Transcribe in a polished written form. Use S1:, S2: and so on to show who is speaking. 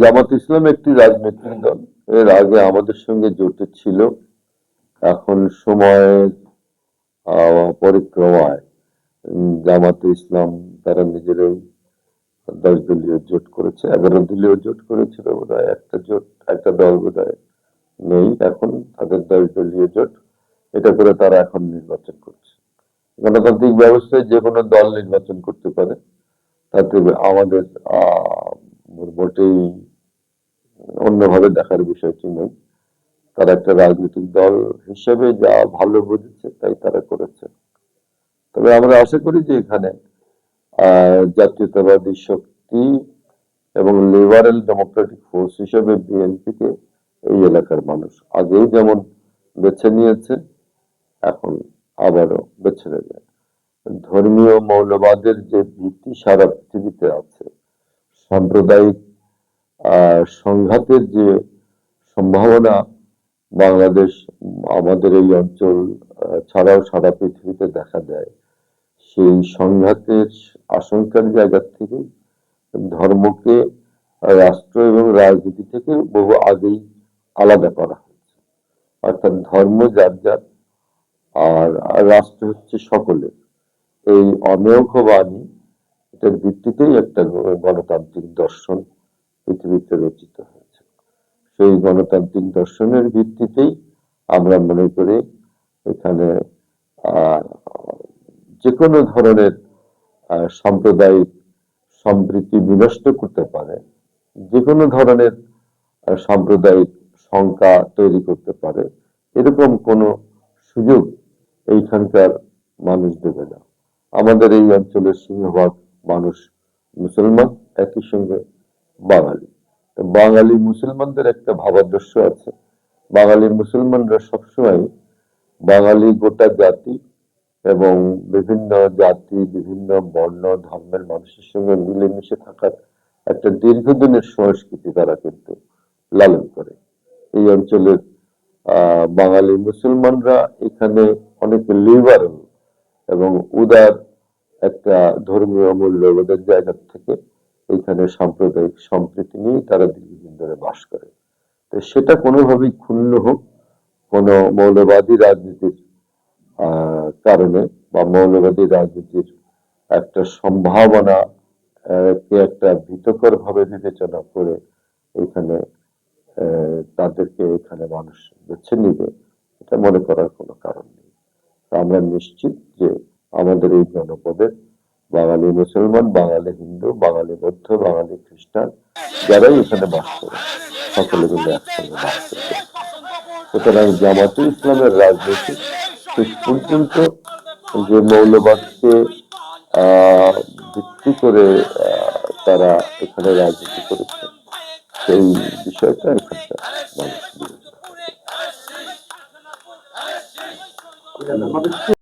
S1: জামাত ইসলাম একটি রাজনৈতিক দল। এর আগে আমাদের সঙ্গে জোটে ছিল। এখন সময়ের পরিক্রমায় জামাতে ইসলাম তারা নিজেরাই 10 দলীয় জোট করেছে, 11 দলীয় জোট করেছিল বোধহয়। একটা দল বোধহয় নেই এখন, তাদের 10 দলীয় জোট। এটা করে তারা এখন নির্বাচন করছে। গণতান্ত্রিক ব্যবস্থায় যে কোনো দল নির্বাচন করতে পারে, তাতে আমাদের মোটেই অন্যভাবে দেখার বিষয়টি নেই। তারা একটা রাজনৈতিক দল হিসেবে যা ভালো বুঝেছে তাই তারা করেছে। তবে আমরা আশা করি যে এখানে জাতীয়তাবাদী শক্তি এবং লিবারেল ডেমোক্রেটিক ফোর্স হিসেবে বিএনপিকে এই এলাকার মানুষ আগেই যেমন বেছে নিয়েছে, এখন আবারও বেছে নেবে। ধর্মীয় মৌলবাদের যে ভীতি সারা পৃথিবীতে আছে, সাম্প্রদায়িক সংঘাতের যে সম্ভাবনা বাংলাদেশ, আমাদের এই অঞ্চল ছাড়াও সারা পৃথিবীতে দেখা দেয়, সেই সংঘাতের আশঙ্কার জায়গা থেকে ধর্মকে রাষ্ট্র এবং রাজনীতি থেকে বহু আগেই আলাদা করা হয়েছে। অর্থাৎ ধর্ম যার যার, আর রাষ্ট্র হচ্ছে সকলের। এই অমেয় বাণী, এটার ভিত্তিতেই একটা গণতান্ত্রিক দর্শন পৃথিবীতে রচিত হয়েছে। সেই গণতান্ত্রিক দর্শনের ভিত্তিতেই আমরা মনে করি এখানে আহ যে কোনো ধরনের সাম্প্রদায়িক সম্প্রীতি বিনষ্ট করতে পারে, যে কোনো ধরনের সাম্প্রদায়িক শঙ্কা তৈরি করতে পারে, এরকম কোনো সুযোগ এইখানকার মানুষ দেবে না। আমাদের এই অঞ্চলের সিংহভাগ মানুষ মুসলমান, একই সঙ্গে বাঙালি। বাঙালি মুসলমানদের একটা ভাবাদর্শ আছে। বাঙালি মুসলমানরা সবসময় বাঙালি গোটা জাতি এবং বিভিন্ন জাতি, বিভিন্ন বর্ণ ধর্মের মানুষের সঙ্গে মিলেমিশে থাকার একটা দীর্ঘদিনের সংস্কৃতি তারা কিন্তু লালন করে। এই অঞ্চলের বাঙালি মুসলমানরা এখানে অনেক লিবারেল এবং উদার একটা ধর্মীয় মূল্যবোধের জায়গা থেকে এখানে সাম্প্রদায়িক সম্প্রীতি নিয়ে তারা দীর্ঘদিন ধরে বাস করে। তো সেটা কোনোভাবেই ক্ষুণ্ণ হোক কোনো মৌলবাদী রাজনীতির কারণে বা মৌলবাদী রাজনীতির একটা সম্ভাবনা কে একটা ভীতকর ভাবে বিবেচনা করে এখানে তাদেরকে এখানে মানুষ বেছে নিবে, এটা মনে করার কোনো কারণ নেই। আমরা নিশ্চিত যে আমাদের এই জনপদে বাঙালি মুসলমান, বাঙালি হিন্দু, বাঙালি বৌদ্ধ, বাঙালি খ্রিস্টান যারাই এখানে বাস করে, সকলে মিলে একসঙ্গে বাস করবে। সুতরাং জামাতে ইসলামের রাজনীতি শেষ পর্যন্ত যে মৌলবাদকে ভিত্তি করে তারা এখানে রাজনীতি করেছে, সেই বিষয়টা এখানকার মানুষ